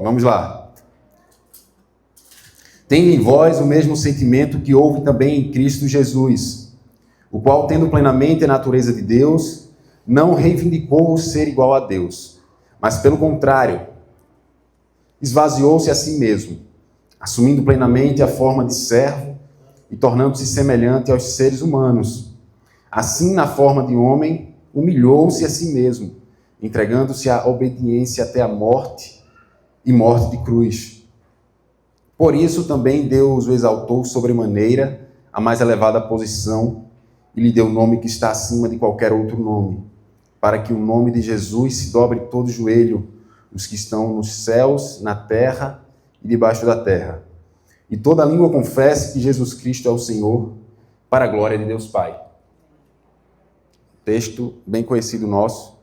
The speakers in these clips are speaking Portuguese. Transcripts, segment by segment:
Vamos lá. Tende em vós o mesmo sentimento que houve também em Cristo Jesus, o qual, tendo plenamente a natureza de Deus, não reivindicou o ser igual a Deus, mas, pelo contrário, esvaziou-se a si mesmo, assumindo plenamente a forma de servo e tornando-se semelhante aos seres humanos. Assim, na forma de homem, humilhou-se a si mesmo, entregando-se à obediência até a morte e morte de cruz. Por isso também Deus o exaltou sobremaneira à mais elevada posição e lhe deu o nome que está acima de qualquer outro nome, para que o nome de Jesus se dobre todo o joelho, os que estão nos céus, na terra e debaixo da terra. E toda língua confesse que Jesus Cristo é o Senhor, para a glória de Deus Pai. Texto bem conhecido nosso.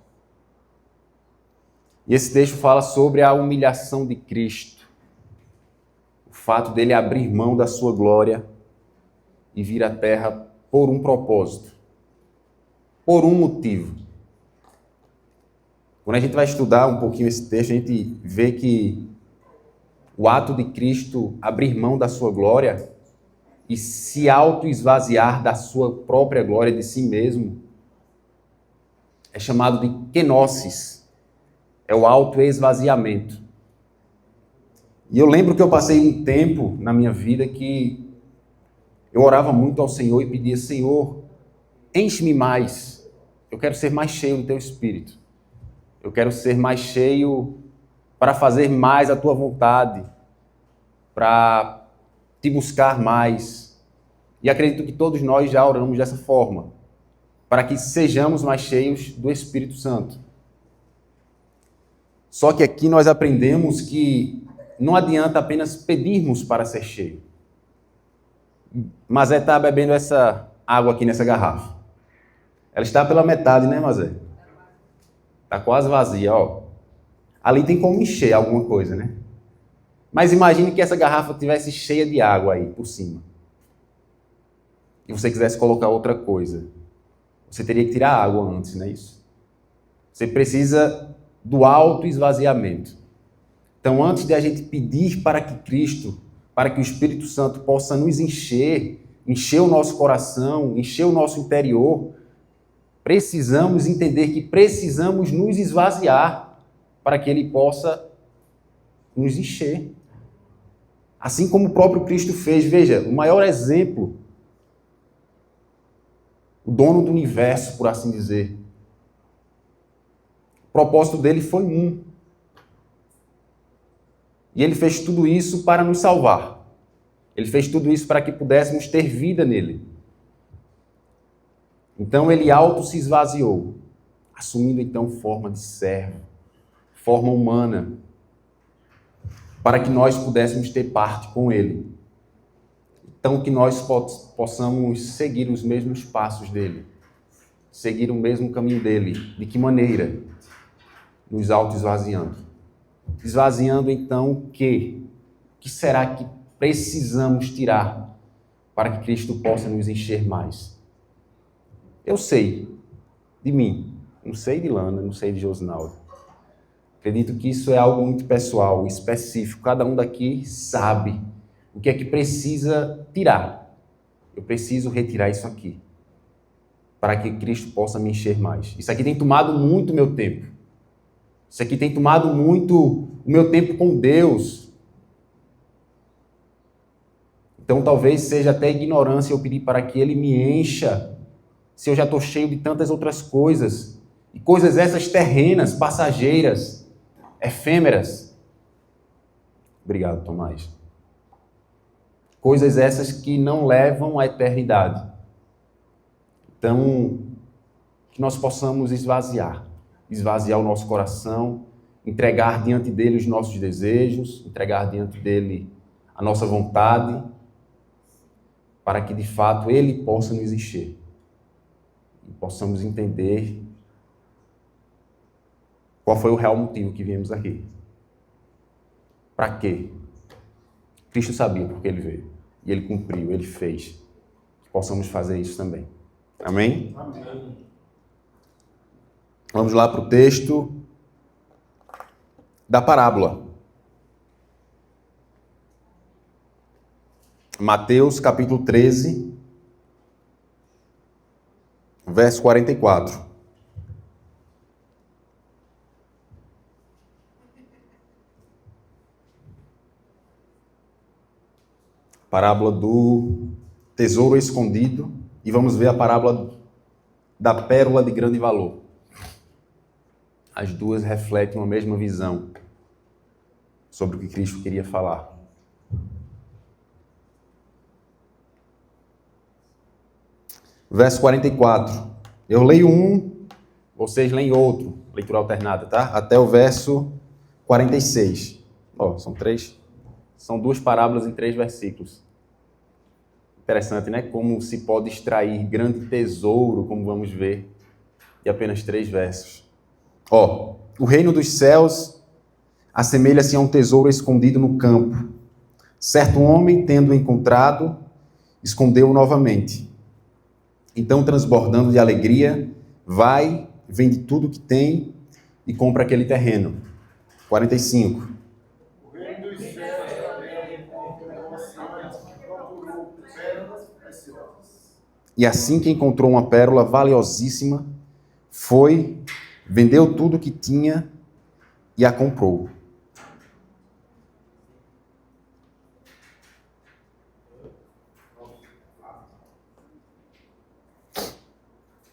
E esse texto fala sobre a humilhação de Cristo. O fato dele abrir mão da sua glória e vir à terra por um propósito, por um motivo. Quando a gente vai estudar um pouquinho esse texto, a gente vê que o ato de Cristo abrir mão da sua glória e se auto-esvaziar da sua própria glória, de si mesmo, é chamado de kenosis, é o auto-esvaziamento. E eu lembro que eu passei um tempo na minha vida que eu orava muito ao Senhor e pedia: Senhor, enche-me mais, eu quero ser mais cheio do Teu Espírito. Eu quero ser mais cheio para fazer mais a Tua vontade, para Te buscar mais. E acredito que todos nós já oramos dessa forma, para que sejamos mais cheios do Espírito Santo. Só que aqui nós aprendemos que não adianta apenas pedirmos para ser cheio. Mazé está bebendo essa água aqui nessa garrafa. Ela está pela metade, né, Mazé? Está quase vazia, ó. Ali tem como encher alguma coisa, né? Mas imagine que essa garrafa tivesse cheia de água aí por cima. E você quisesse colocar outra coisa. Você teria que tirar a água antes, não é isso? Você precisa do auto-esvaziamento. Então, antes de a gente pedir para que Cristo, para que o Espírito Santo possa nos encher o nosso coração, encher o nosso interior, precisamos entender que precisamos nos esvaziar para que Ele possa nos encher. Assim como o próprio Cristo fez. Veja, o maior exemplo, o dono do universo, por assim dizer. O propósito dele foi um. E ele fez tudo isso para nos salvar. Ele fez tudo isso para que pudéssemos ter vida nele. Então ele se esvaziou, assumindo então forma de servo, forma humana, para que nós pudéssemos ter parte com ele. Então que nós possamos seguir os mesmos passos dele, seguir o mesmo caminho dele. De que maneira? Nos auto-esvaziando. Esvaziando então o que será que precisamos tirar para que Cristo possa nos encher mais? Eu sei de mim, não sei de Lana, não sei de Josnaldo. Acredito que isso é algo muito pessoal, específico. Cada um daqui sabe o que é que precisa tirar. Eu preciso retirar isso aqui, para que Cristo possa me encher mais. Isso aqui tem tomado muito meu tempo. Isso aqui tem tomado muito o meu tempo com Deus. Então talvez seja até ignorância eu pedir para que Ele me encha, se eu já estou cheio de tantas outras coisas. E coisas essas terrenas, passageiras, efêmeras. Obrigado, Tomás. Coisas essas que não levam à eternidade. Então, que nós possamos esvaziar o nosso coração, entregar diante dele os nossos desejos, entregar diante dele a nossa vontade, para que de fato ele possa nos encher e possamos entender qual foi o real motivo que viemos aqui. Para quê? Cristo sabia por que ele veio e ele cumpriu, ele fez. Que possamos fazer isso também. Amém? Amém. Vamos lá para o texto da parábola. Mateus capítulo 13, verso 44. Parábola do tesouro escondido. E vamos ver a parábola da pérola de grande valor. As duas refletem uma mesma visão sobre o que Cristo queria falar. Verso 44. Eu leio um, vocês leem outro. Leitura alternada, tá? Até o verso 46. São três. São duas parábolas em 3 versículos. Interessante, né? Como se pode extrair grande tesouro, como vamos ver, de apenas 3 versos. O reino dos céus assemelha-se a um tesouro escondido no campo. Certo homem, tendo-o encontrado, escondeu-o novamente. Então, transbordando de alegria, vai, vende tudo o que tem e compra aquele terreno. 45. O reino dos céus também encontrou uma cidade que procurou pérolas preciosas. E assim que encontrou uma pérola valiosíssima, foi, vendeu tudo o que tinha e a comprou.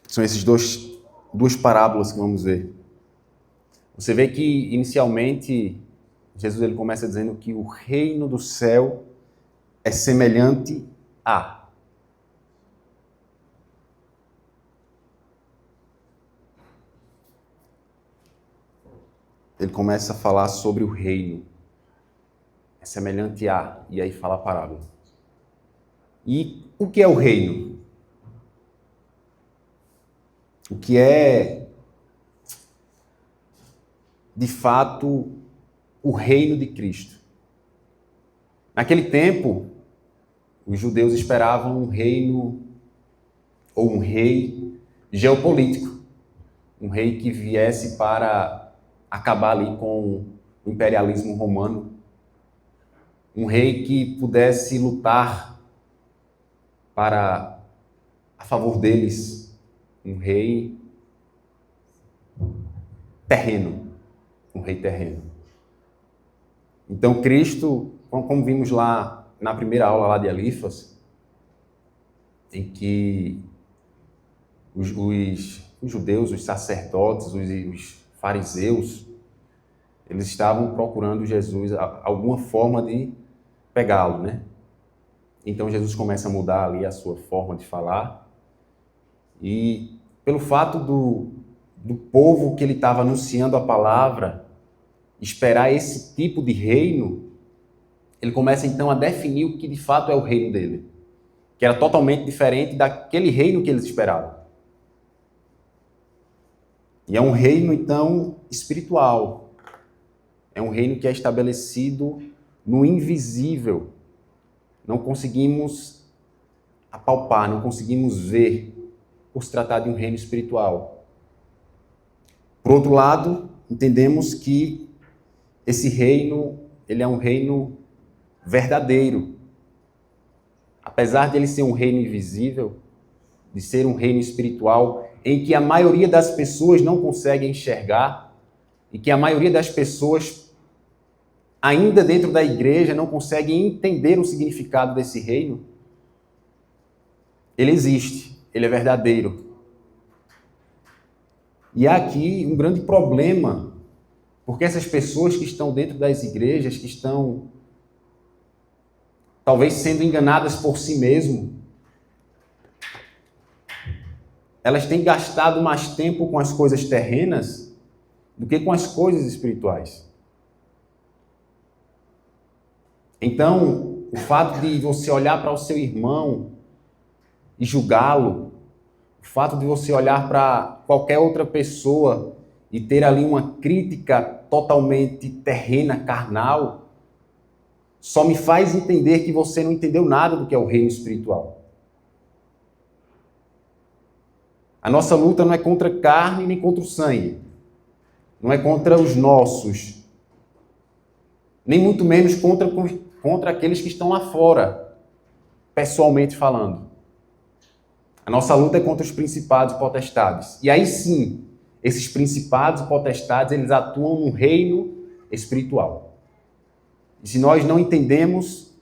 São esses duas parábolas que vamos ver. Você vê que, inicialmente, Jesus ele começa dizendo que o reino do céu é semelhante a. Ele começa a falar sobre o reino. É semelhante a. E aí fala a parábola. E o que é o reino? O que é, de fato, o reino de Cristo? Naquele tempo, os judeus esperavam um reino ou um rei geopolítico. Um rei que viesse para acabar ali com o imperialismo romano. Um rei que pudesse lutar a favor deles. Um rei terreno. Um rei terreno. Então, Cristo, como vimos lá na primeira aula lá de Elifas, em que os judeus, os sacerdotes, os fariseus, eles estavam procurando Jesus, alguma forma de pegá-lo, né? Então, Jesus começa a mudar ali a sua forma de falar. E pelo fato do povo que ele estava anunciando a palavra esperar esse tipo de reino, ele começa então a definir o que de fato é o reino dele, que era totalmente diferente daquele reino que eles esperavam. E é um reino então espiritual. É um reino que é estabelecido no invisível. Não conseguimos apalpar, não conseguimos ver, por se tratar de um reino espiritual. Por outro lado, entendemos que esse reino, ele é um reino verdadeiro. Apesar de ele ser um reino invisível, de ser um reino espiritual, em que a maioria das pessoas não consegue enxergar, e que a maioria das pessoas, ainda dentro da igreja, não conseguem entender o significado desse reino, ele existe, ele é verdadeiro. E há aqui um grande problema, porque essas pessoas que estão dentro das igrejas, que estão talvez sendo enganadas por si mesmo, elas têm gastado mais tempo com as coisas terrenas do que com as coisas espirituais. Então, o fato de você olhar para o seu irmão e julgá-lo, o fato de você olhar para qualquer outra pessoa e ter ali uma crítica totalmente terrena, carnal, só me faz entender que você não entendeu nada do que é o reino espiritual. A nossa luta não é contra a carne nem contra o sangue. Não é contra os nossos. Nem muito menos contra aqueles que estão lá fora. pessoalmente falando. A nossa luta é contra os principados e potestades. E aí sim, esses principados e potestades, eles atuam no reino espiritual. E se nós não entendemos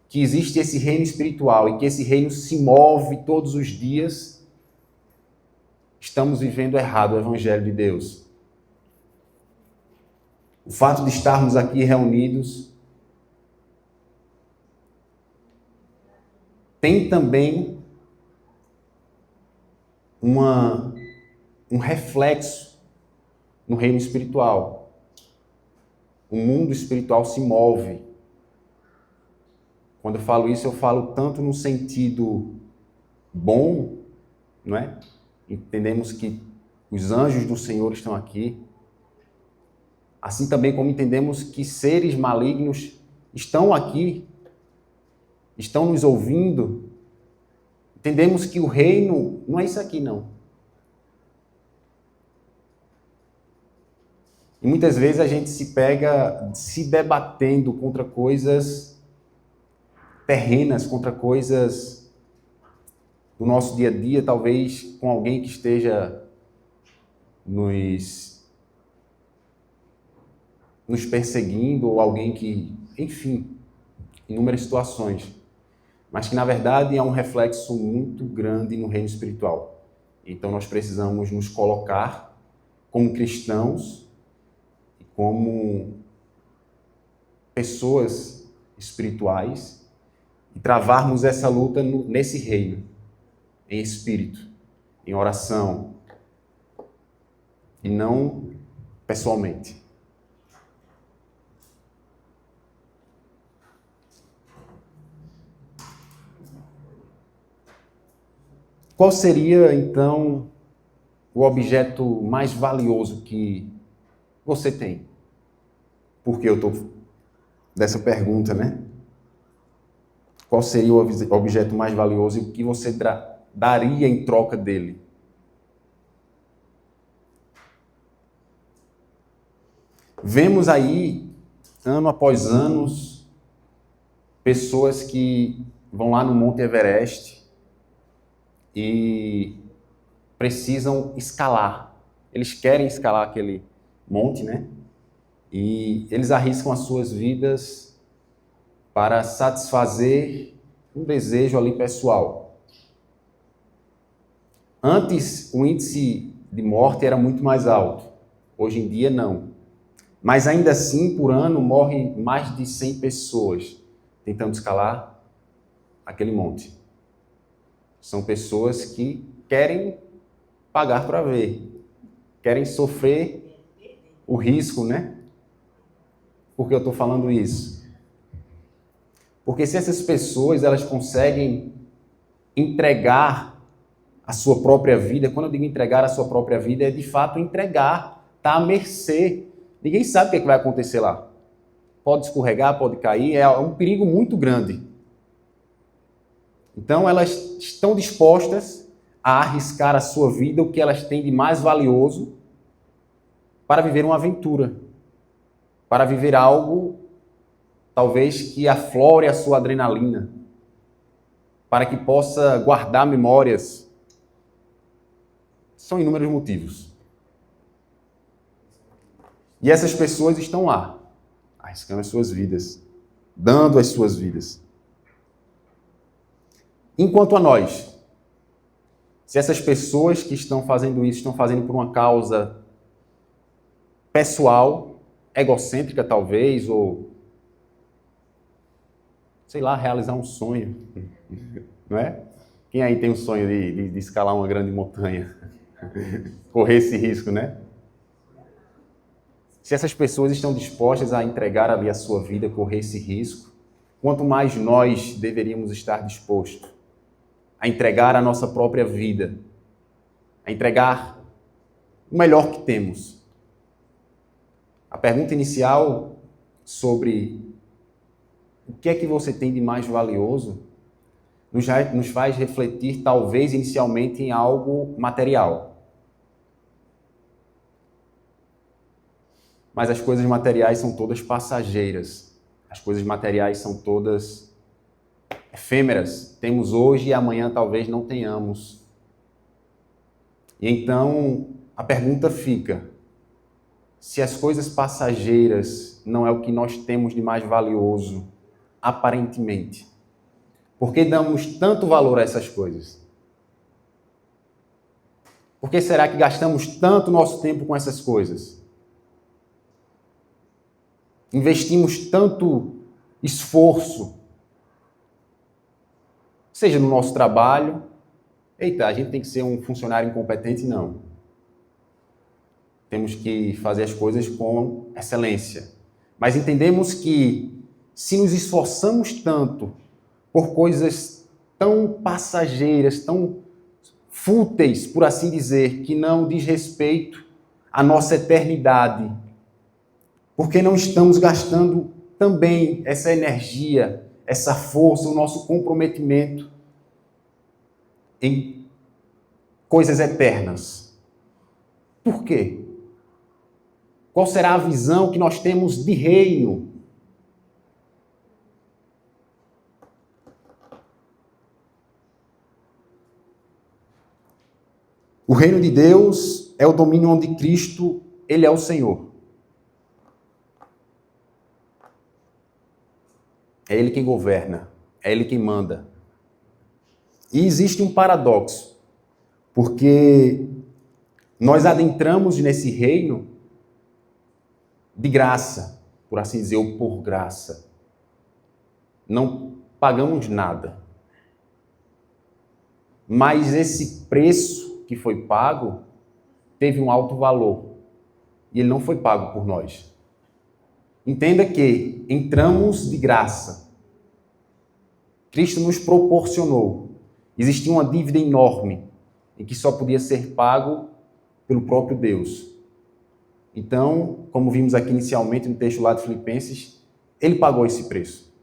que existe esse reino espiritual e que esse reino se move todos os dias, estamos vivendo errado o Evangelho de Deus. O fato de estarmos aqui reunidos tem também um reflexo no reino espiritual. O mundo espiritual se move. Quando eu falo isso, eu falo tanto no sentido bom, não é? Entendemos que os anjos do Senhor estão aqui. Assim também como entendemos que seres malignos estão aqui, estão nos ouvindo. Entendemos que o reino não é isso aqui, não. E muitas vezes a gente se pega se debatendo contra coisas terrenas, contra coisas do nosso dia a dia, talvez com alguém que esteja nos perseguindo, ou alguém que, enfim, inúmeras situações. Mas que, na verdade, é um reflexo muito grande no reino espiritual. Então, nós precisamos nos colocar como cristãos e como pessoas espirituais e travarmos essa luta nesse reino, em espírito, em oração, e não pessoalmente. Qual seria, então, o objeto mais valioso que você tem? Por que eu estou dessa pergunta, né? Qual seria o objeto mais valioso e o que você daria em troca dele? Vemos aí, ano após ano, pessoas que vão lá no Monte Everest e precisam escalar. Eles querem escalar aquele monte, né? E eles arriscam as suas vidas para satisfazer um desejo ali pessoal. Antes, o índice de morte era muito mais alto. Hoje em dia, não. Mas ainda assim, por ano, morre mais de 100 pessoas tentando escalar aquele monte. São pessoas que querem pagar para ver, querem sofrer o risco, né? Por que eu estou falando isso? Porque se essas pessoas elas conseguem entregar a sua própria vida, quando eu digo entregar a sua própria vida, é de fato entregar, tá à mercê. Ninguém sabe o que, é que vai acontecer lá. Pode escorregar, pode cair, é um perigo muito grande. Então elas estão dispostas a arriscar a sua vida, o que elas têm de mais valioso, para viver uma aventura, para viver algo, talvez, que aflore a sua adrenalina, para que possa guardar memórias. São inúmeros motivos. E essas pessoas estão lá, arriscando as suas vidas, dando as suas vidas. Enquanto a nós, se essas pessoas que estão fazendo isso, estão fazendo por uma causa pessoal, egocêntrica talvez, ou, sei lá, realizar um sonho, não é? Quem aí tem o sonho de escalar uma grande montanha? Correr esse risco, né? Se essas pessoas estão dispostas a entregar ali a sua vida, correr esse risco, quanto mais nós deveríamos estar dispostos a entregar a nossa própria vida, a entregar o melhor que temos. A pergunta inicial sobre o que é que você tem de mais valioso nos faz refletir, talvez, inicialmente, em algo material. Mas as coisas materiais são todas passageiras. As coisas materiais são todas efêmeras. Temos hoje e amanhã talvez não tenhamos. E então a pergunta fica: se as coisas passageiras não é o que nós temos de mais valioso, aparentemente, por que damos tanto valor a essas coisas? Por que será que gastamos tanto nosso tempo com essas coisas? Investimos tanto esforço, seja no nosso trabalho. Eita, a gente tem que ser um funcionário incompetente? Não. Temos que fazer as coisas com excelência. Mas entendemos que se nos esforçamos tanto por coisas tão passageiras, tão fúteis, por assim dizer, que não diz respeito à nossa eternidade, porque não estamos gastando também essa energia, essa força, o nosso comprometimento em coisas eternas? Por quê? Qual será a visão que nós temos de reino? O reino de Deus é o domínio onde Cristo, ele é o Senhor. É Ele quem governa, é Ele quem manda. E existe um paradoxo, porque nós adentramos nesse reino de graça, por assim dizer, ou por graça. Não pagamos nada. Mas esse preço que foi pago teve um alto valor. E ele não foi pago por nós. Entenda que entramos de graça. Cristo nos proporcionou. Existia uma dívida enorme em que só podia ser pago pelo próprio Deus. Então, como vimos aqui inicialmente no texto lá de Filipenses, ele pagou esse preço.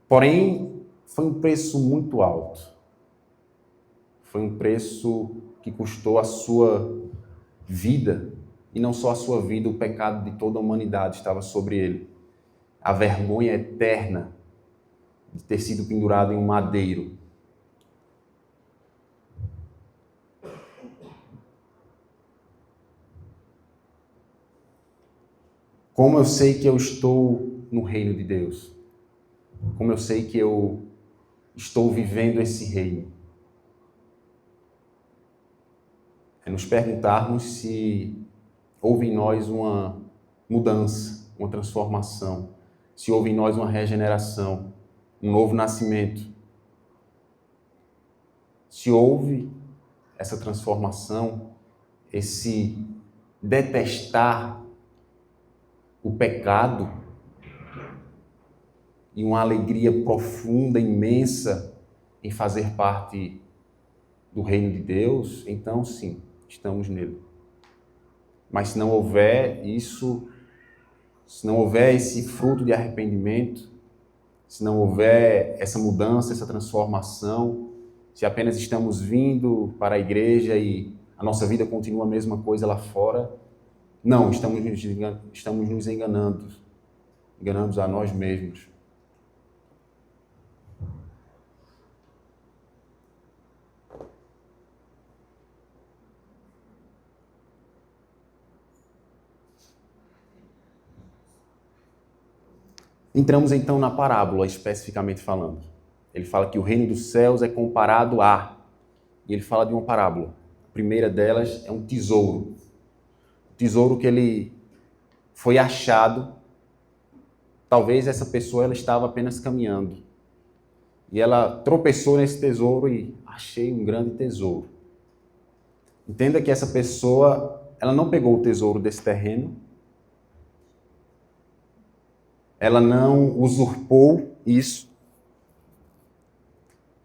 Porém, foi um preço muito alto. Foi um preço que custou a sua vida. E não só a sua vida, o pecado de toda a humanidade estava sobre ele. A vergonha eterna de ter sido pendurado em um madeiro. Como eu sei que eu estou no reino de Deus? Como eu sei que eu estou vivendo esse reino? É nos perguntarmos se houve em nós uma mudança, uma transformação, se houve em nós uma regeneração, um novo nascimento. Se houve essa transformação, esse detestar o pecado e uma alegria profunda, imensa em fazer parte do reino de Deus, então sim, estamos nele. Mas se não houver isso, se não houver esse fruto de arrependimento, se não houver essa mudança, essa transformação, se apenas estamos vindo para a igreja e a nossa vida continua a mesma coisa lá fora, não, estamos nos enganando a nós mesmos. Entramos então na parábola, especificamente falando. Ele fala que o reino dos céus é comparado a... E ele fala de uma parábola. A primeira delas é um tesouro. O tesouro que ele foi achado. Talvez essa pessoa ela estava apenas caminhando. E ela tropeçou nesse tesouro e achei um grande tesouro. Entenda que essa pessoa, ela não pegou o tesouro desse terreno. Ela não usurpou isso.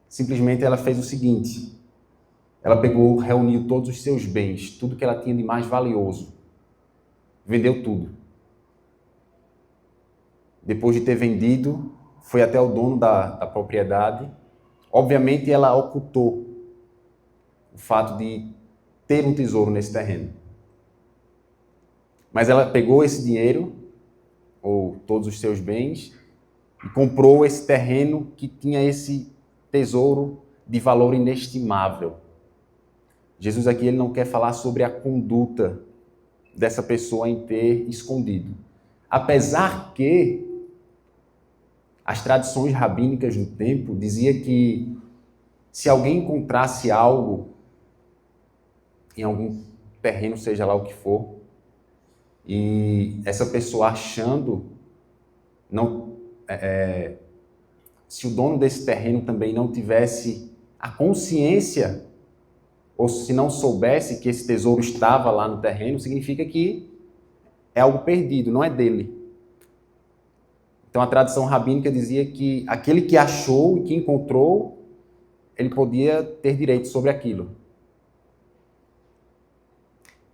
Simplesmente ela fez o seguinte. Ela pegou, reuniu todos os seus bens, tudo que ela tinha de mais valioso. Vendeu tudo. Depois de ter vendido, foi até o dono da propriedade. Obviamente ela ocultou o fato de ter um tesouro nesse terreno. Mas ela pegou esse dinheiro ou todos os seus bens, e comprou esse terreno que tinha esse tesouro de valor inestimável. Jesus aqui ele não quer falar sobre a conduta dessa pessoa em ter escondido. Apesar que as tradições rabínicas no tempo diziam que se alguém encontrasse algo em algum terreno, seja lá o que for, e essa pessoa achando, se o dono desse terreno também não tivesse a consciência, ou se não soubesse que esse tesouro estava lá no terreno, significa que é algo perdido, não é dele. Então a tradição rabínica dizia que aquele que achou e que encontrou, ele podia ter direito sobre aquilo.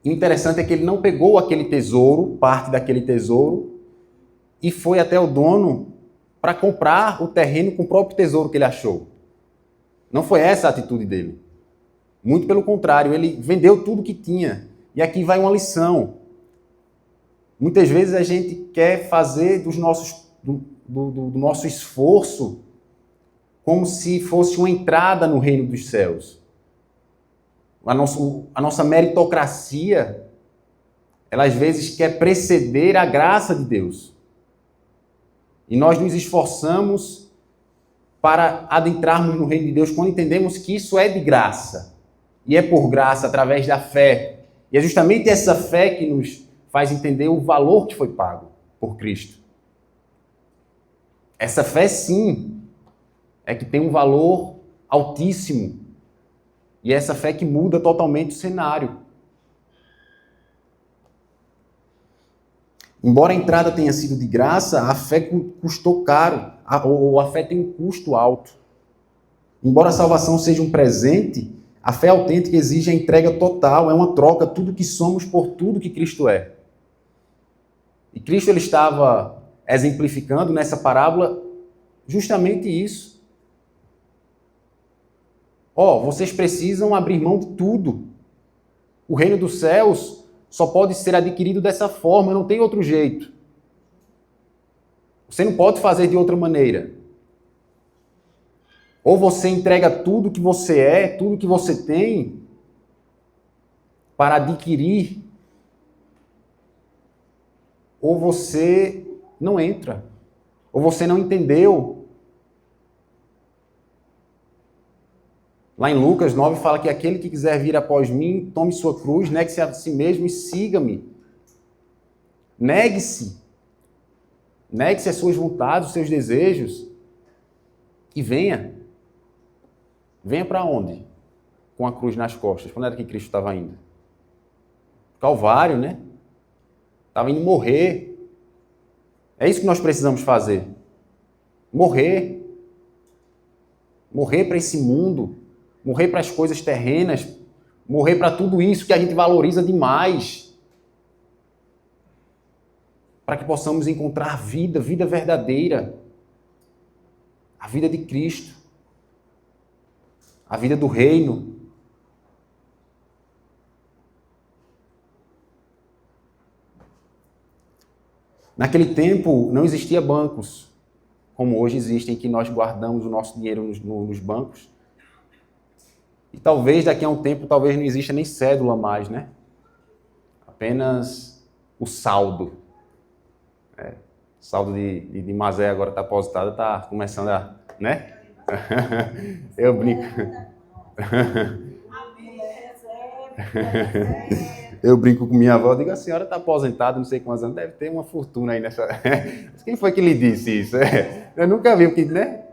E o interessante é que ele não pegou aquele tesouro, parte daquele tesouro, e foi até o dono para comprar o terreno com o próprio tesouro que ele achou. Não foi essa a atitude dele. Muito pelo contrário, ele vendeu tudo que tinha. E aqui vai uma lição. Muitas vezes a gente quer fazer do nosso esforço como se fosse uma entrada no reino dos céus. A nossa meritocracia, ela às vezes quer preceder a graça de Deus. E nós nos esforçamos para adentrarmos no reino de Deus quando entendemos que isso é de graça. E é por graça, através da fé. E é justamente essa fé que nos faz entender o valor que foi pago por Cristo. Essa fé, sim, é que tem um valor altíssimo. E é essa fé que muda totalmente o cenário. Embora a entrada tenha sido de graça, a fé custou caro, ou a fé tem um custo alto. Embora a salvação seja um presente, a fé autêntica exige a entrega total, é uma troca, tudo que somos por tudo que Cristo é. E Cristo ele estava exemplificando nessa parábola justamente isso. Vocês precisam abrir mão de tudo. O reino dos céus só pode ser adquirido dessa forma, não tem outro jeito. Você não pode fazer de outra maneira. Ou você entrega tudo que você é, tudo que você tem, para adquirir, ou você não entra, ou você não entendeu. Lá em Lucas 9 fala que aquele que quiser vir após mim, tome sua cruz, negue-se a si mesmo e siga-me. Negue-se. Negue-se as suas vontades, os seus desejos e venha. Venha para onde? Com a cruz nas costas. Quando era que Cristo estava indo? Calvário, né? Estava indo morrer. É isso que nós precisamos fazer. Morrer. Morrer para esse mundo. Morrer para as coisas terrenas. Morrer para tudo isso que a gente valoriza demais. Para que possamos encontrar vida, vida verdadeira. A vida de Cristo. A vida do reino. Naquele tempo não existia bancos, como hoje existem, que nós guardamos o nosso dinheiro nos bancos. E talvez daqui a um tempo, talvez não exista nem cédula mais, né? Apenas o saldo. O saldo de Mazé agora está aposentado, está começando a... né? Eu brinco. Eu brinco com minha avó, digo, a senhora está aposentada, não sei quantos anos, deve ter uma fortuna aí nessa... Quem foi que lhe disse isso? Eu nunca vi, porque, né?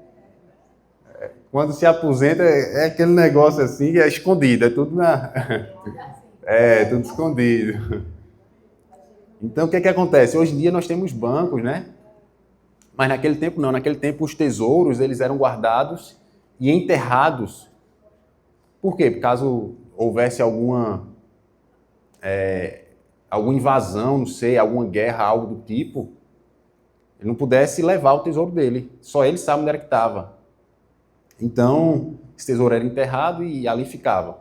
Quando se aposenta, é aquele negócio assim, é escondido, é tudo tudo escondido. Então, o que é que acontece? Hoje em dia nós temos bancos, né? Mas naquele tempo não, naquele tempo os tesouros, eles eram guardados e enterrados. Por quê? Por caso houvesse alguma invasão, não sei, alguma guerra, algo do tipo, ele não pudesse levar o tesouro dele. Só ele sabe onde era que estava. Então, esse tesouro era enterrado e ali ficava.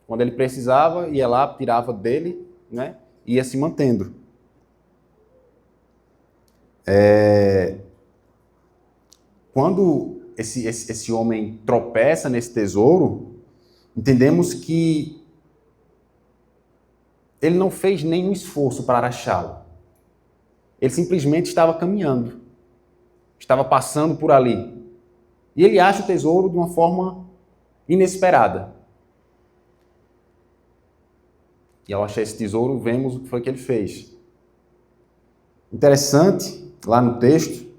Quando ele precisava, ia lá, tirava dele, né? E ia se mantendo. Quando esse homem tropeça nesse tesouro, entendemos que ele não fez nenhum esforço para achá-lo. Ele simplesmente estava caminhando, estava passando por ali. E ele acha o tesouro de uma forma inesperada. E ao achar esse tesouro, vemos o que foi que ele fez. Interessante, lá no texto,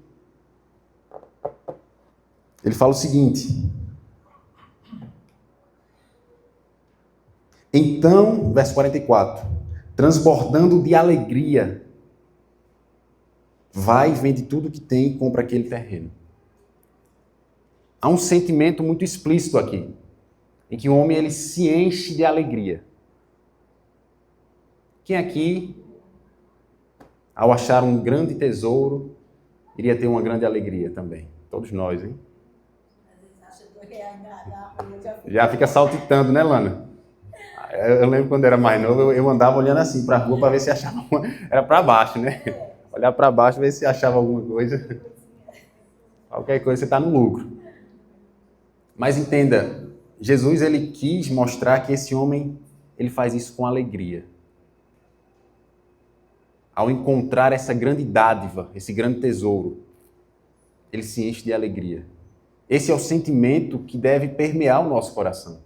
ele fala o seguinte: então, verso 44, transbordando de alegria, vai e vende tudo que tem e compra aquele terreno. Há um sentimento muito explícito aqui, em que o homem ele se enche de alegria. Quem aqui, ao achar um grande tesouro, iria ter uma grande alegria também? Todos nós, hein? Já fica saltitando, né, Lana? Eu lembro quando era mais novo, eu andava olhando assim para a rua para ver se achava uma... Era para baixo, né? Olhar para baixo, ver se achava alguma coisa. Qualquer coisa, você está no lucro. Mas entenda, Jesus ele quis mostrar que esse homem ele faz isso com alegria. Ao encontrar essa grande dádiva, esse grande tesouro, ele se enche de alegria. Esse é o sentimento que deve permear o nosso coração.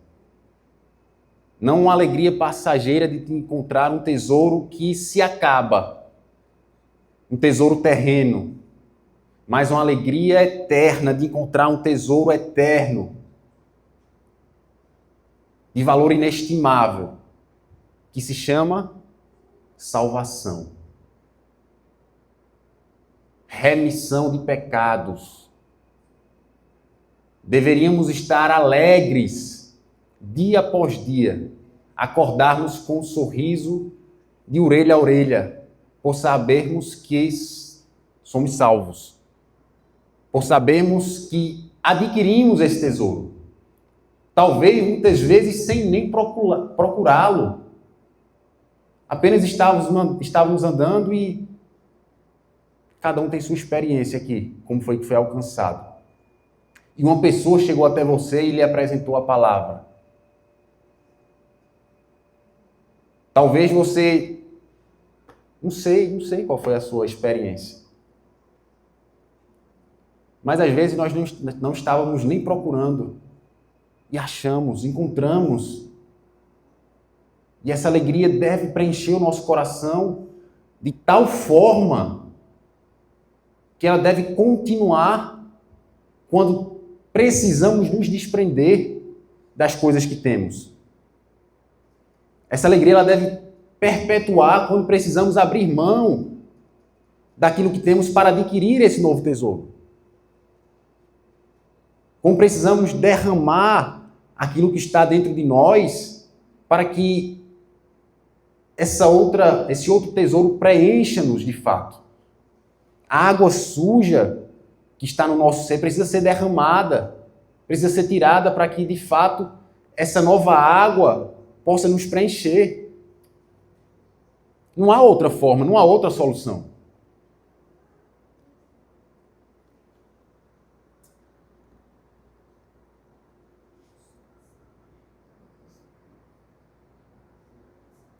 Não uma alegria passageira de encontrar um tesouro que se acaba, um tesouro terreno, mas uma alegria eterna de encontrar um tesouro eterno, de valor inestimável, que se chama salvação. Remissão de pecados. Deveríamos estar alegres dia após dia, acordarmos com um sorriso de orelha a orelha, por sabermos que somos salvos, por sabermos que adquirimos esse tesouro. Talvez muitas vezes sem nem procurá-lo. Apenas estávamos andando e cada um tem sua experiência aqui, como foi que foi alcançado. E uma pessoa chegou até você e lhe apresentou a palavra. Talvez você, não sei qual foi a sua experiência. Mas às vezes nós não estávamos nem procurando. E achamos, encontramos. E essa alegria deve preencher o nosso coração de tal forma que ela deve continuar quando precisamos nos desprender das coisas que temos. Essa alegria ela deve perpetuar quando precisamos abrir mão daquilo que temos para adquirir esse novo tesouro. Quando precisamos derramar aquilo que está dentro de nós para que esse outro tesouro preencha-nos de fato. A água suja que está no nosso ser precisa ser derramada, precisa ser tirada para que, de fato, essa nova água possa nos preencher. Não há outra forma, não há outra solução.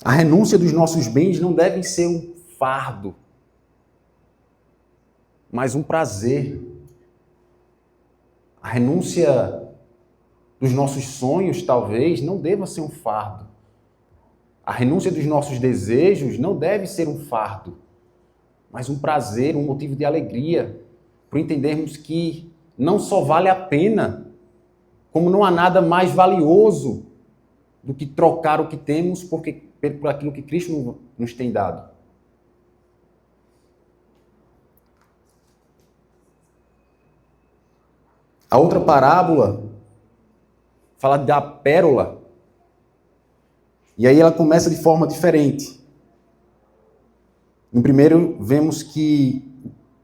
A renúncia dos nossos bens não deve ser um fardo, mas um prazer. A renúncia dos nossos sonhos, talvez, não deva ser um fardo. A renúncia dos nossos desejos não deve ser um fardo, mas um prazer, um motivo de alegria, por entendermos que não só vale a pena, como não há nada mais valioso do que trocar o que temos por aquilo que Cristo nos tem dado. A outra parábola fala da pérola. E aí ela começa de forma diferente. No primeiro, vemos que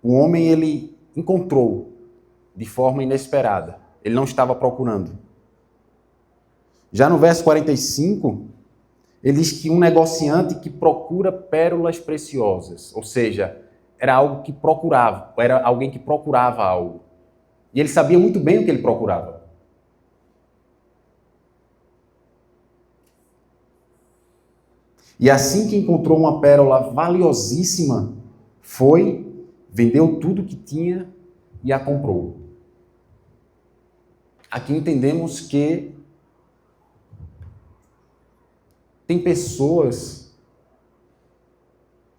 o homem ele encontrou de forma inesperada. Ele não estava procurando. Já no verso 45, ele diz que um negociante que procura pérolas preciosas, ou seja, era algo que procurava, era alguém que procurava algo. E ele sabia muito bem o que ele procurava. E assim que encontrou uma pérola valiosíssima, foi, vendeu tudo que tinha e a comprou. Aqui entendemos que tem pessoas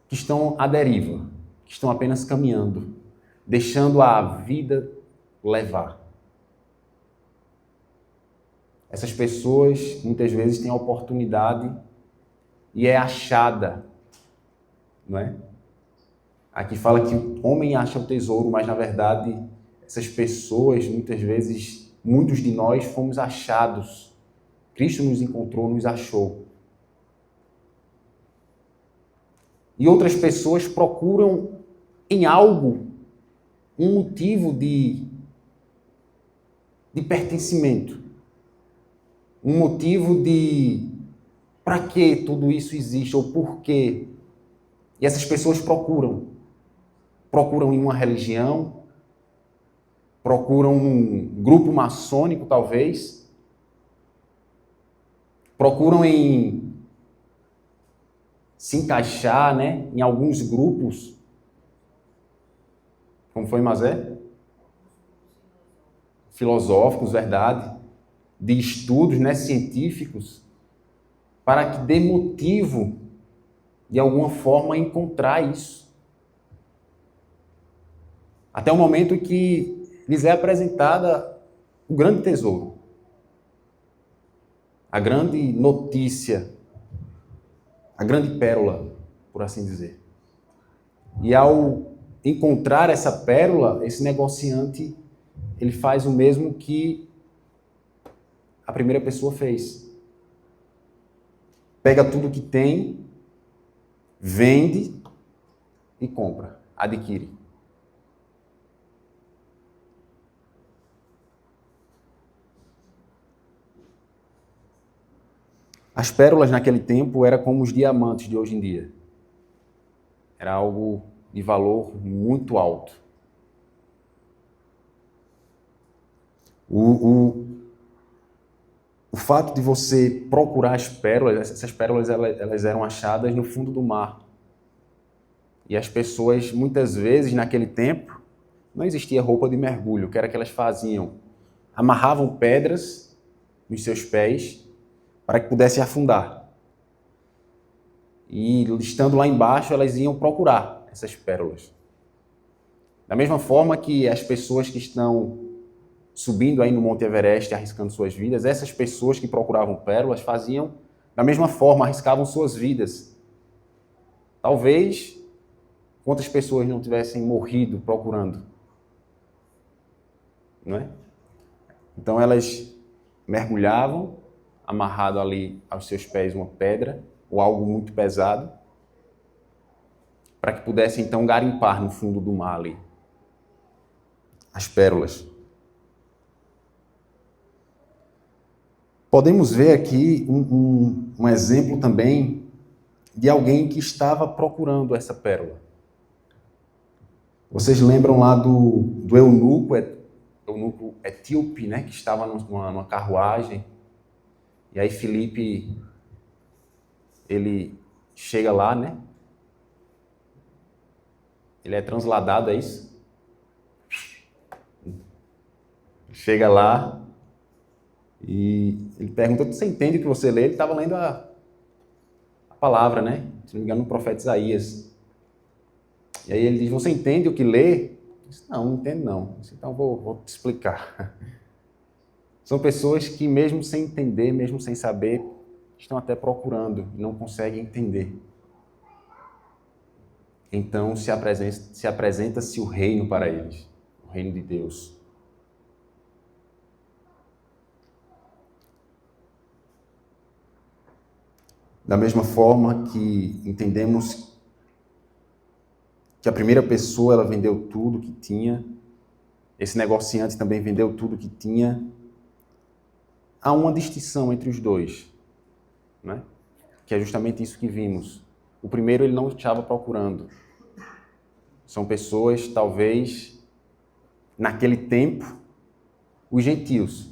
que estão à deriva, que estão apenas caminhando, deixando a vida levar. Essas pessoas muitas vezes têm a oportunidade e é achada, não é? Aqui fala que o homem acha o tesouro, mas na verdade essas pessoas, muitas vezes, muitos de nós fomos achados. Cristo nos encontrou, nos achou. E outras pessoas procuram em algo um motivo de pertencimento. Um motivo de para que tudo isso existe ou por quê. E essas pessoas procuram em uma religião, procuram um grupo maçônico, talvez, procuram em se encaixar, né, em alguns grupos, como foi Mazé? Filosóficos, verdade, de estudos, né, científicos, para que dê motivo, de alguma forma, a encontrar isso. Até o momento que lhes é apresentada o grande tesouro, a grande notícia, a grande pérola, por assim dizer. E ao encontrar essa pérola, esse negociante, ele faz o mesmo que a primeira pessoa fez. Pega tudo que tem, vende e compra, adquire. As pérolas naquele tempo eram como os diamantes de hoje em dia. Era algo de valor muito alto. O fato de você procurar as pérolas, essas pérolas elas eram achadas no fundo do mar. E as pessoas, muitas vezes, naquele tempo, não existia roupa de mergulho. O que era que elas faziam? Amarravam pedras nos seus pés para que pudessem afundar. E, estando lá embaixo, elas iam procurar essas pérolas. Da mesma forma que as pessoas que estão subindo aí no Monte Everest, arriscando suas vidas, essas pessoas que procuravam pérolas faziam da mesma forma, arriscavam suas vidas. Talvez quantas pessoas não tivessem morrido procurando, não é? Então elas mergulhavam, amarrado ali aos seus pés uma pedra ou algo muito pesado, para que pudessem então garimpar no fundo do mar ali as pérolas. Podemos ver aqui um exemplo também de alguém que estava procurando essa pérola. Vocês lembram lá do eunuco etíope, né, que estava numa carruagem, e aí Filipe, ele chega lá, né? Ele é transladado, é isso? Chega lá e ele pergunta, você entende o que você lê? Ele estava lendo a palavra, né? Se não me engano, no profeta Isaías. E aí ele diz, você entende o que lê? Eu disse, não entendo não. Disse, então vou te explicar. São pessoas que mesmo sem entender, mesmo sem saber, estão até procurando e não conseguem entender. Então se apresenta-se o reino para eles, o reino de Deus. Da mesma forma que entendemos que a primeira pessoa ela vendeu tudo que tinha, esse negociante também vendeu tudo que tinha, há uma distinção entre os dois, né? Que é justamente isso que vimos. O primeiro ele não estava procurando. São pessoas, talvez, naquele tempo, os gentios.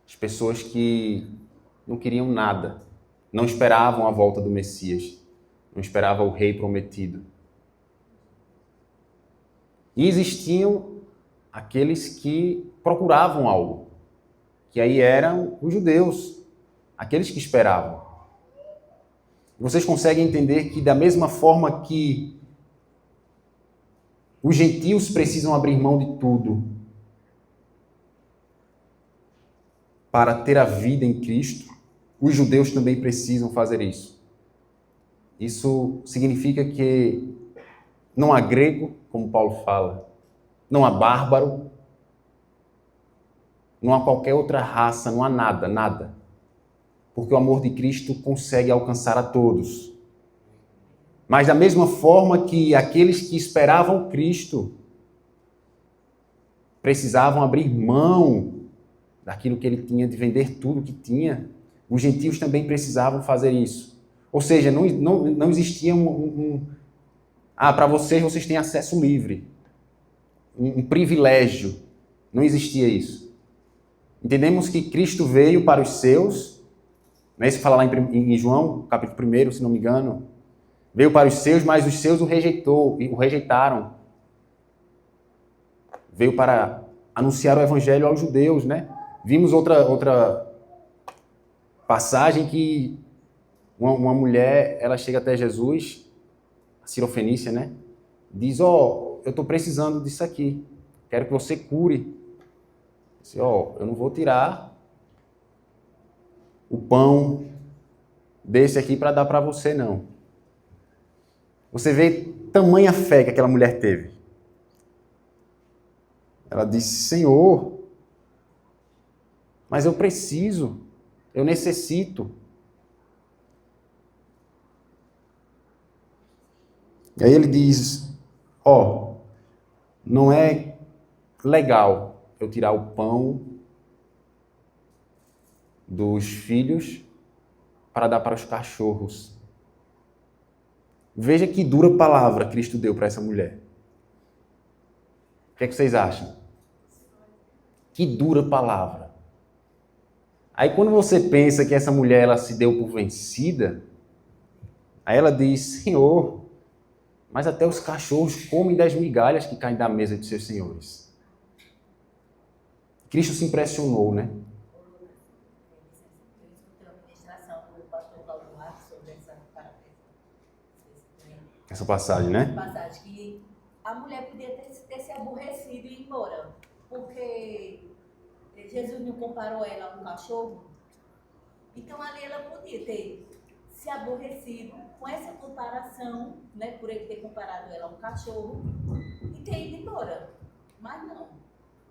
As pessoas que não queriam nada, não esperavam a volta do Messias, não esperavam o rei prometido. E existiam aqueles que procuravam algo, que aí eram os judeus, aqueles que esperavam. Vocês conseguem entender que da mesma forma que os gentios precisam abrir mão de tudo para ter a vida em Cristo, os judeus também precisam fazer isso. Isso significa que não há grego, como Paulo fala, não há bárbaro, não há qualquer outra raça, não há nada, nada. Porque o amor de Cristo consegue alcançar a todos. Mas da mesma forma que aqueles que esperavam Cristo precisavam abrir mão daquilo que ele tinha, de vender tudo que tinha, os gentios também precisavam fazer isso. Ou seja, não existia para vocês têm acesso livre, um privilégio. Não existia isso. Entendemos que Cristo veio para os seus, não é isso que fala lá em João, capítulo 1, se não me engano, veio para os seus, mas os seus o rejeitaram. Veio para anunciar o evangelho aos judeus, né? Vimos outra passagem que uma mulher, ela chega até Jesus, a Sirofenícia, né? Diz, eu estou precisando disso aqui, quero que você cure. Diz, eu não vou tirar o pão desse aqui para dar para você, não. Você vê tamanha fé que aquela mulher teve. Ela disse, Senhor, mas eu preciso, eu necessito. E aí ele diz, não é legal eu tirar o pão dos filhos para dar para os cachorros. Veja que dura palavra Cristo deu para essa mulher. O que é que vocês acham? Que dura palavra. Aí quando você pensa que essa mulher ela se deu por vencida, aí ela diz, Senhor, mas até os cachorros comem das migalhas que caem da mesa de seus senhores. Cristo se impressionou, né? Essa passagem, né? Passagem que a mulher podia ter se aborrecido e ir embora, porque Jesus não comparou ela a um cachorro. Então ali ela podia ter se aborrecido com essa comparação, né, por ele ter comparado ela a um cachorro, e ter ido embora. Mas não,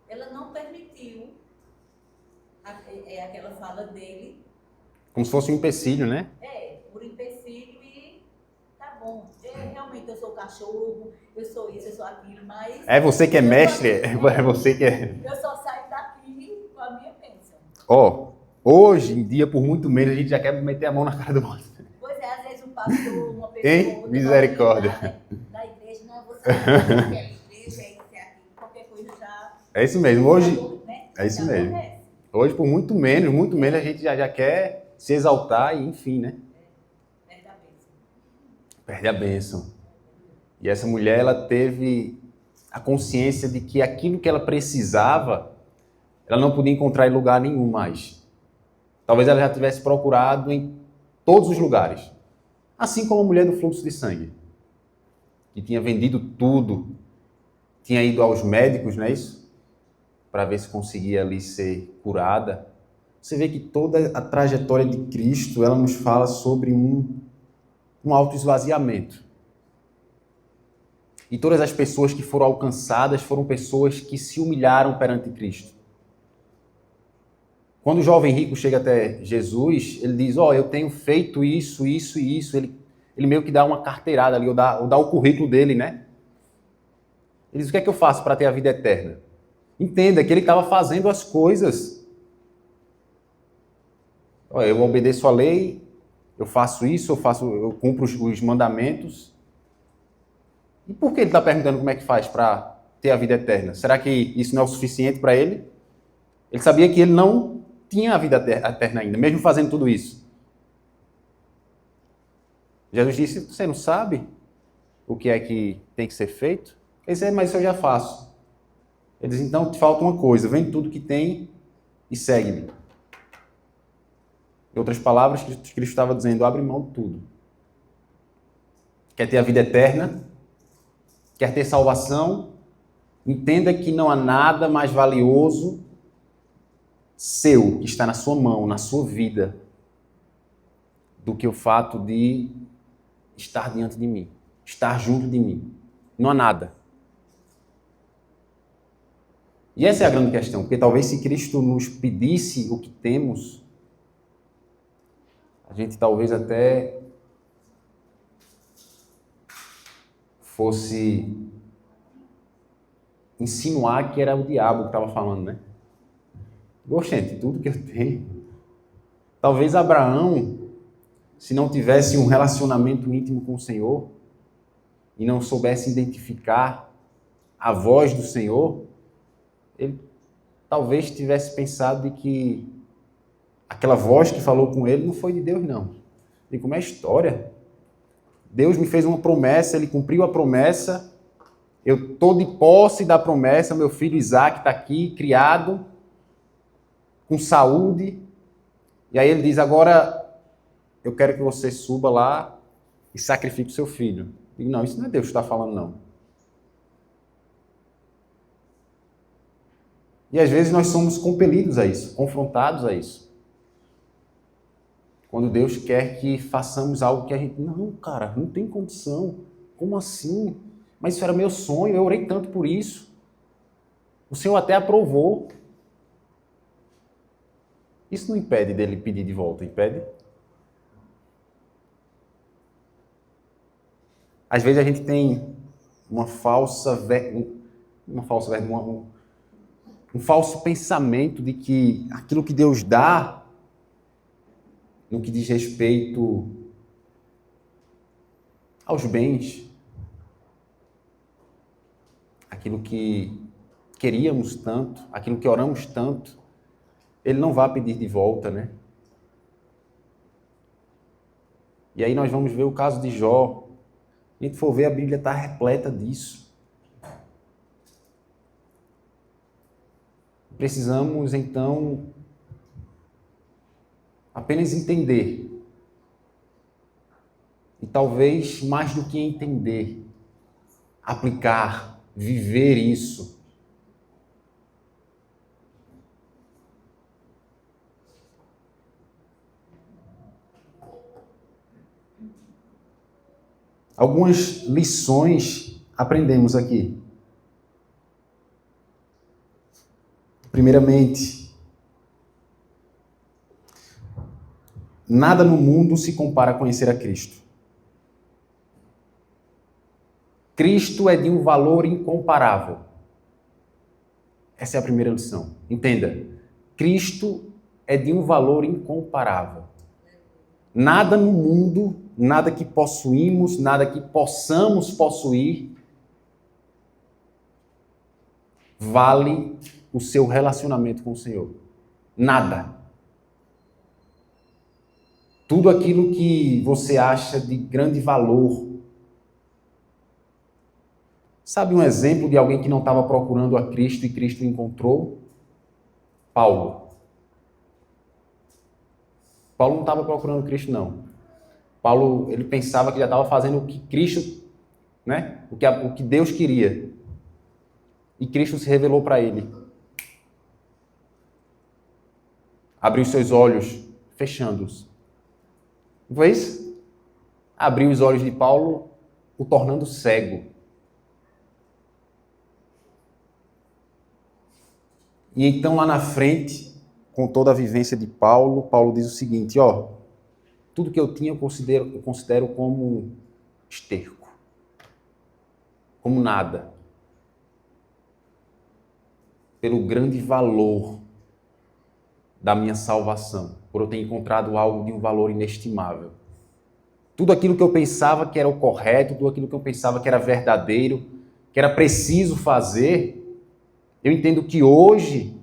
ela não permitiu aquela fala dele. Como se fosse um empecilho, né? Por empecilho e tá bom. Realmente eu sou cachorro, eu sou isso, eu sou aquilo, mas... É você que é mestre? É você que é... Eu só saio daqui com a minha bênção. Hoje em dia, por muito menos, a gente já quer meter a mão na cara do outro. Pois é, às vezes um pastor, uma pessoa... Hein? Misericórdia. Da igreja, não, você não é igreja, é aqui, qualquer coisa já... É isso mesmo, hoje... Né? É isso Já mesmo. acontece. Hoje, por muito menos, a gente já quer se exaltar e, enfim, né? Perde a bênção. Perde a bênção. E essa mulher, ela teve a consciência de que aquilo que ela precisava, ela não podia encontrar em lugar nenhum mais. Talvez ela já tivesse procurado em todos os lugares. Assim como a mulher do fluxo de sangue, que tinha vendido tudo, tinha ido aos médicos, não é isso? Para ver se conseguia ali ser curada. Você vê que toda a trajetória de Cristo, ela nos fala sobre um autoesvaziamento. E todas as pessoas que foram alcançadas foram pessoas que se humilharam perante Cristo. Quando o jovem rico chega até Jesus, ele diz, eu tenho feito isso, isso e isso. Ele meio que dá uma carteirada ali, ou dá o currículo dele, né? Ele diz, o que é que eu faço para ter a vida eterna? Entenda que ele estava fazendo as coisas. Eu obedeço a lei, eu faço isso, eu cumpro os mandamentos. E por que ele está perguntando como é que faz para ter a vida eterna? Será que isso não é o suficiente para ele? Ele sabia que ele não tinha a vida eterna ainda, mesmo fazendo tudo isso. Jesus disse, você não sabe o que é que tem que ser feito? Ele disse, mas isso eu já faço. Ele diz, então te falta uma coisa, vende tudo que tem e segue-me. Em outras palavras, Cristo estava dizendo, abre mão de tudo. Quer ter a vida eterna? Quer ter salvação? Entenda que não há nada mais valioso seu, que está na sua mão, na sua vida, do que o fato de estar diante de mim, estar junto de mim. Não há nada. E essa é a grande questão, porque talvez se Cristo nos pedisse o que temos, a gente talvez até fosse insinuar que era o diabo que estava falando, né? Gente, tudo que eu tenho. Talvez Abraão, se não tivesse um relacionamento íntimo com o Senhor e não soubesse identificar a voz do Senhor, ele talvez tivesse pensado de que aquela voz que falou com ele não foi de Deus, não. E como é a história? Deus me fez uma promessa, ele cumpriu a promessa, eu estou de posse da promessa, meu filho Isaac está aqui, criado, com saúde, e aí ele diz, agora eu quero que você suba lá e sacrifique o seu filho. Eu digo, não, isso não é Deus que está falando, não. E às vezes nós somos compelidos a isso, confrontados a isso. Quando Deus quer que façamos algo que a gente... Não, cara, não tem condição. Como assim? Mas isso era meu sonho, eu orei tanto por isso. O Senhor até aprovou. Isso não impede dele pedir de volta, impede? Às vezes a gente tem um falso pensamento de que aquilo que Deus dá, no que diz respeito aos bens, aquilo que queríamos tanto, aquilo que oramos tanto, ele não vai pedir de volta, né? E aí nós vamos ver o caso de Jó. Se a gente for ver, a Bíblia está repleta disso. Precisamos, então, apenas entender. E talvez, mais do que entender, aplicar, viver isso. Algumas lições aprendemos aqui. Primeiramente, nada no mundo se compara a conhecer a Cristo. Cristo é de um valor incomparável. Essa é a primeira lição. Entenda, Cristo é de um valor incomparável. Nada no mundo, nada que possuímos, nada que possamos possuir, vale o seu relacionamento com o Senhor. Nada. Tudo aquilo que você acha de grande valor. Sabe um exemplo de alguém que não estava procurando a Cristo e Cristo encontrou? Paulo. Paulo não estava procurando Cristo, não. Paulo, ele pensava que já estava fazendo o que Cristo, né? O que Deus queria. E Cristo se revelou para ele. Abriu seus olhos, fechando-os. Não foi isso? Abriu os olhos de Paulo, o tornando cego. E então, lá na frente, com toda a vivência de Paulo, Paulo diz o seguinte, tudo que eu tinha eu considero como esterco, como nada, pelo grande valor da minha salvação, por eu ter encontrado algo de um valor inestimável. tudo aquilo que eu pensava que era o correto, tudo aquilo que eu pensava que era verdadeiro, que era preciso fazer, eu entendo que hoje,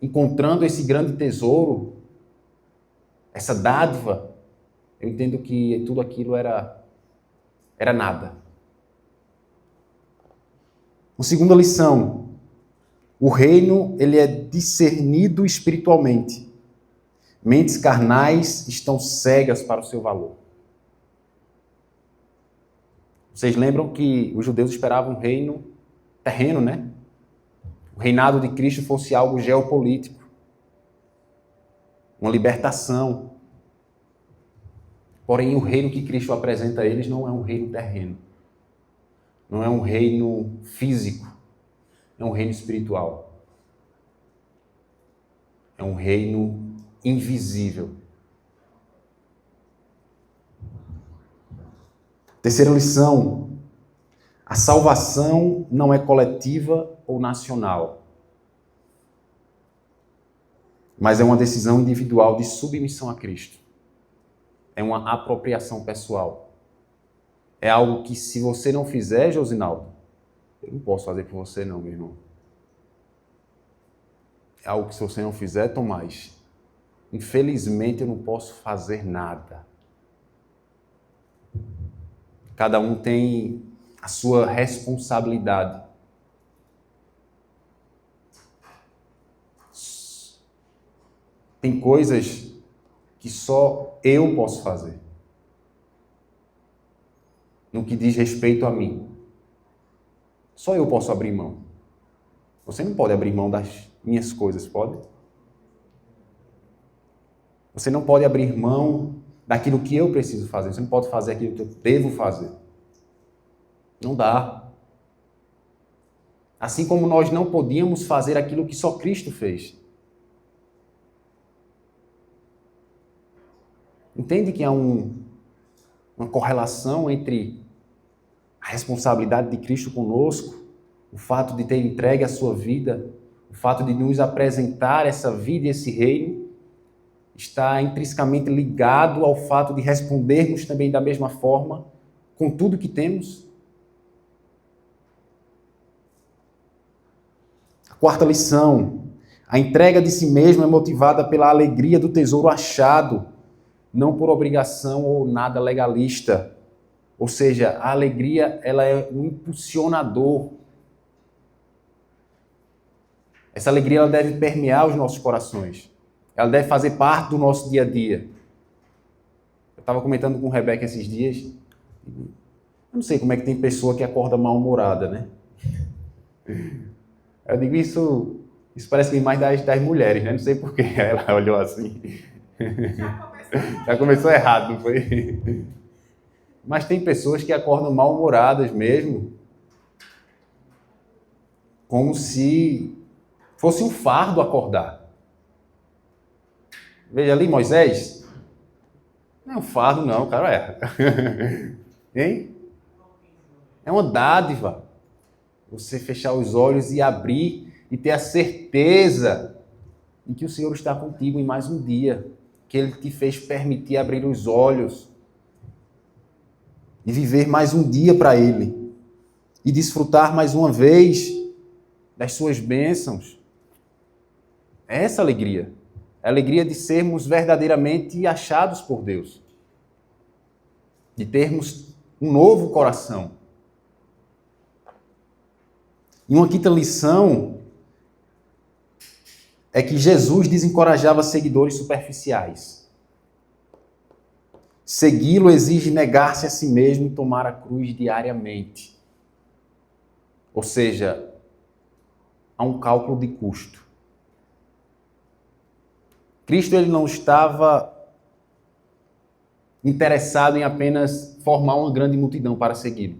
encontrando esse grande tesouro, essa dádiva, eu entendo que tudo aquilo era nada. Uma segunda lição, o reino ele é discernido espiritualmente. Mentes carnais estão cegas para o seu valor. Vocês lembram que os judeus esperavam um reino terreno, né? O reinado de Cristo fosse algo geopolítico, uma libertação. Porém, o reino que Cristo apresenta a eles não é um reino terreno. Não é um reino físico. É um reino espiritual. É um reino invisível. Terceira lição. A salvação não é coletiva ou nacional, mas é uma decisão individual de submissão a Cristo. É uma apropriação pessoal. É algo que, se você não fizer, Josinaldo, eu não posso fazer por você não, meu irmão. É algo que, se você não fizer, Tomás, infelizmente eu não posso fazer nada. Cada um tem a sua responsabilidade. Tem coisas que só eu posso fazer. No que diz respeito a mim. Só eu posso abrir mão. Você não pode abrir mão das minhas coisas, pode? Você não pode abrir mão daquilo que eu preciso fazer. Você não pode fazer aquilo que eu devo fazer. Não dá. Assim como nós não podíamos fazer aquilo que só Cristo fez. Entende que há uma correlação entre a responsabilidade de Cristo conosco, o fato de ter entregue a sua vida, o fato de nos apresentar essa vida e esse reino, está intrinsecamente ligado ao fato de respondermos também da mesma forma com tudo que temos? A quarta lição, a entrega de si mesmo é motivada pela alegria do tesouro achado, não por obrigação ou nada legalista. Ou seja, a alegria ela é um impulsionador. Essa alegria ela deve permear os nossos corações. Ela deve fazer parte do nosso dia a dia. Eu estava comentando com o Rebeca esses dias. Eu não sei como é que tem pessoa que acorda mal-humorada, né? Eu digo isso parece que mais das mulheres, né? Não sei por que ela olhou assim. Já começou errado, não foi? Mas tem pessoas que acordam mal-humoradas mesmo. Como se fosse um fardo acordar. Veja ali, Moisés. Não é um fardo, não, cara. Hein? É uma dádiva. Você fechar os olhos e abrir e ter a certeza de que o Senhor está contigo em mais um dia. Que Ele te fez permitir abrir os olhos e viver mais um dia para Ele. E desfrutar mais uma vez das suas bênçãos. É essa alegria. É a alegria de sermos verdadeiramente achados por Deus. De termos um novo coração. E uma quinta lição é que Jesus desencorajava seguidores superficiais. Segui-lo exige negar-se a si mesmo e tomar a cruz diariamente. Ou seja, há um cálculo de custo. Cristo ele não estava interessado em apenas formar uma grande multidão para segui-lo.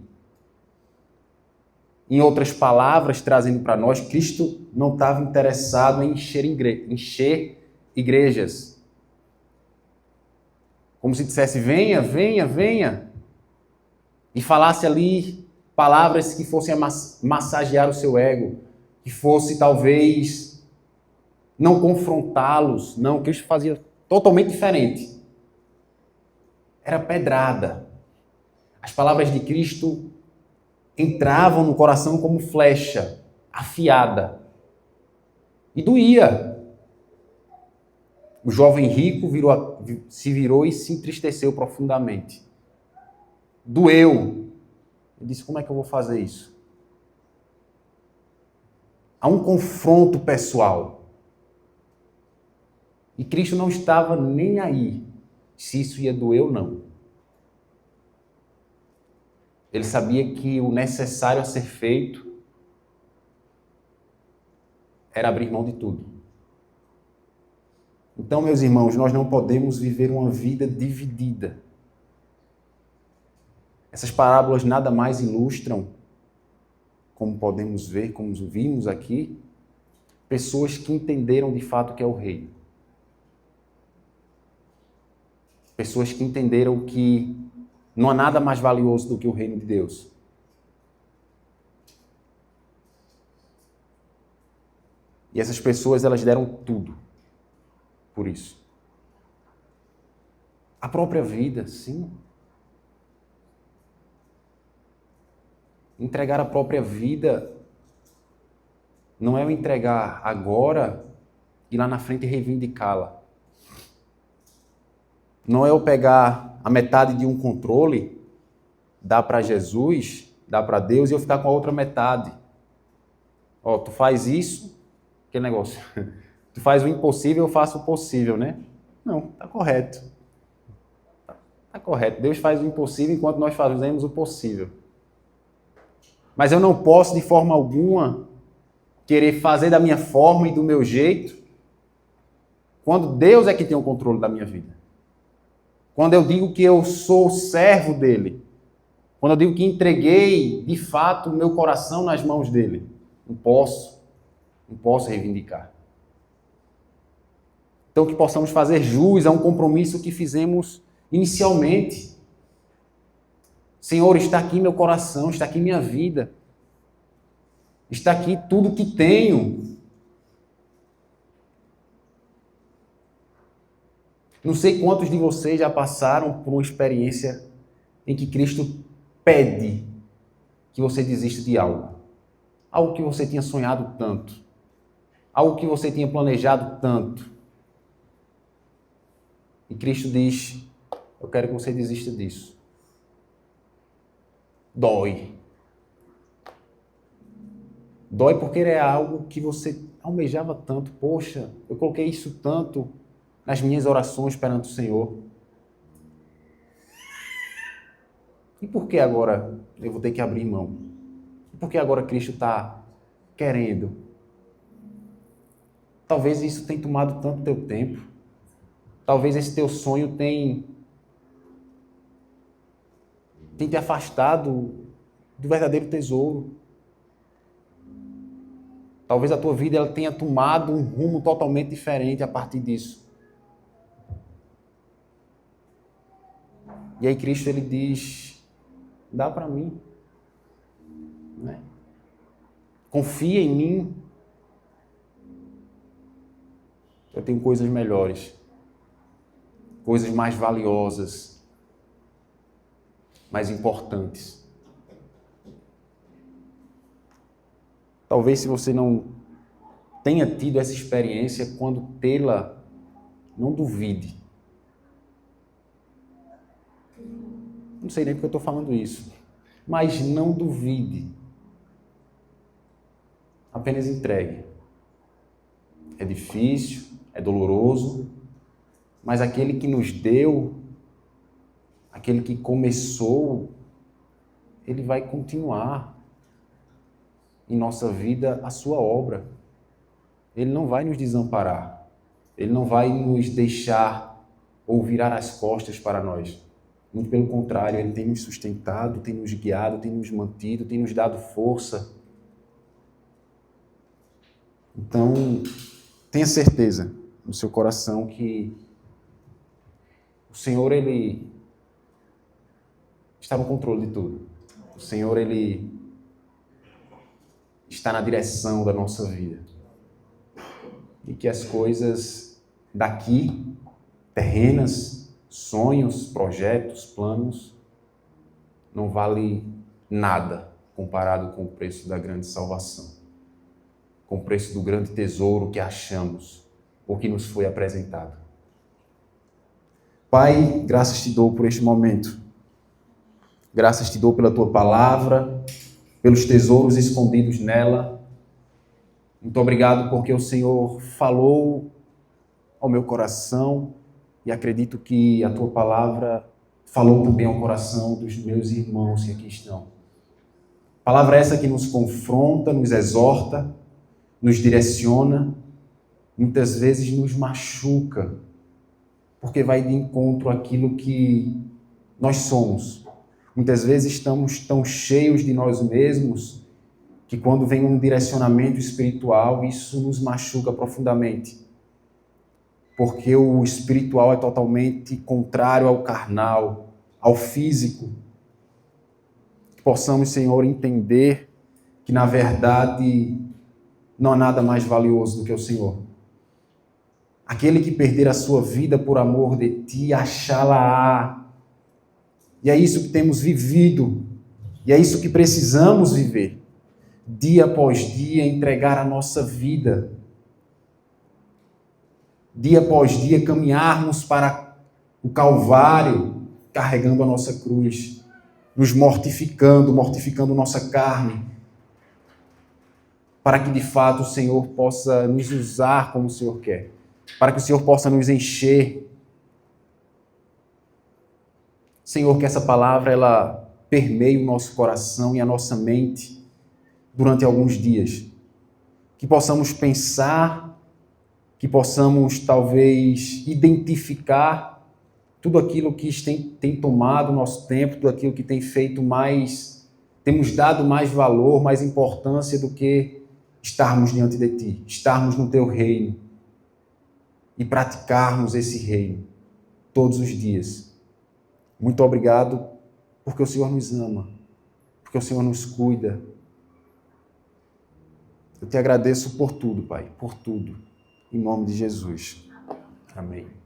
Em outras palavras, trazendo para nós, Cristo não estava interessado em encher igrejas. Como se dissesse, venha, venha, venha. E falasse ali palavras que fossem massagear o seu ego. Que fosse, talvez, não confrontá-los. Não, Cristo fazia totalmente diferente. era pedrada. As palavras de Cristo entravam no coração como flecha, afiada. E doía. O jovem rico se virou e se entristeceu profundamente. Doeu. Ele disse, como é que eu vou fazer isso? Há um confronto pessoal. E Cristo não estava nem aí se isso ia doer ou não. Ele sabia que o necessário a ser feito era abrir mão de tudo. Então, meus irmãos, nós não podemos viver uma vida dividida. Essas parábolas nada mais ilustram, como podemos ver, como vimos aqui, pessoas que entenderam de fato o que é o reino. Pessoas que entenderam que não há nada mais valioso do que o reino de Deus. E essas pessoas, elas deram tudo por isso. A própria vida, sim. Entregar a própria vida não é o entregar agora e lá na frente reivindicá-la. Não é eu pegar a metade de um controle, dar para Jesus, dar para Deus e eu ficar com a outra metade. Ó, tu faz isso, que negócio. Tu faz o impossível, eu faço o possível, né? Não, tá correto. Tá correto. Deus faz o impossível enquanto nós fazemos o possível. Mas eu não posso, de forma alguma, querer fazer da minha forma e do meu jeito, quando Deus é que tem o controle da minha vida. Quando eu digo que eu sou servo dele. Quando eu digo que entreguei, de fato, o meu coração nas mãos dele. Não posso reivindicar. Então, que possamos fazer jus a um compromisso que fizemos inicialmente. Senhor, está aqui meu coração, está aqui minha vida. Está aqui tudo que tenho. Não sei quantos de vocês já passaram por uma experiência em que Cristo pede que você desista de algo. Algo que você tinha sonhado tanto. Algo que você tinha planejado tanto. E Cristo diz, eu quero que você desista disso. Dói. Dói porque é algo que você almejava tanto. Poxa, eu coloquei isso tanto nas minhas orações perante o Senhor. E por que agora eu vou ter que abrir mão? E por que agora Cristo está querendo? Talvez isso tenha tomado tanto teu tempo. Talvez esse teu sonho tenha te afastado do verdadeiro tesouro. Talvez a tua vida ela tenha tomado um rumo totalmente diferente a partir disso. E aí Cristo ele diz, dá para mim. Né? Confia em mim. Eu tenho coisas melhores. Coisas mais valiosas. Mais importantes. Talvez se você não tenha tido essa experiência, quando tê-la, não duvide. Não sei nem porque eu estou falando isso. Mas não duvide. Apenas entregue. É difícil, é doloroso, mas aquele que nos deu, aquele que começou, ele vai continuar em nossa vida a sua obra. Ele não vai nos desamparar. Ele não vai nos deixar ou virar as costas para nós. Muito pelo contrário, ele tem nos sustentado, tem nos guiado, tem nos mantido, tem nos dado força. Então, tenha certeza no seu coração que o Senhor, ele está no controle de tudo. O Senhor, ele está na direção da nossa vida. E que as coisas daqui, terrenas, sonhos, projetos, planos, não vale nada comparado com o preço da grande salvação, com o preço do grande tesouro que achamos, ou que nos foi apresentado. Pai, graças te dou por este momento. Graças te dou pela tua palavra, pelos tesouros escondidos nela. Muito obrigado porque o Senhor falou ao meu coração e acredito que a tua palavra falou também ao coração dos meus irmãos que aqui estão. Palavra essa que nos confronta, nos exorta, nos direciona, muitas vezes nos machuca, porque vai de encontro àquilo que nós somos. Muitas vezes estamos tão cheios de nós mesmos que quando vem um direcionamento espiritual, isso nos machuca profundamente. Porque o espiritual é totalmente contrário ao carnal, ao físico. Que possamos, Senhor, entender que, na verdade, não há nada mais valioso do que o Senhor. Aquele que perder a sua vida por amor de Ti, achá-la-á. E é isso que temos vivido, e é isso que precisamos viver. Dia após dia, entregar a nossa vida. Dia após dia, caminharmos para o Calvário, carregando a nossa cruz, nos mortificando nossa carne, para que de fato o Senhor possa nos usar como o Senhor quer, para que o Senhor possa nos encher. Senhor, que essa palavra ela permeie o nosso coração e a nossa mente durante alguns dias. Que possamos pensar, que possamos talvez identificar tudo aquilo que tem tomado o nosso tempo, tudo aquilo que tem feito mais, temos dado mais valor, mais importância do que estarmos diante de Ti, estarmos no Teu reino e praticarmos esse reino todos os dias. Muito obrigado, porque o Senhor nos ama, porque o Senhor nos cuida. Eu te agradeço por tudo, Pai, por tudo. Em nome de Jesus. Amém.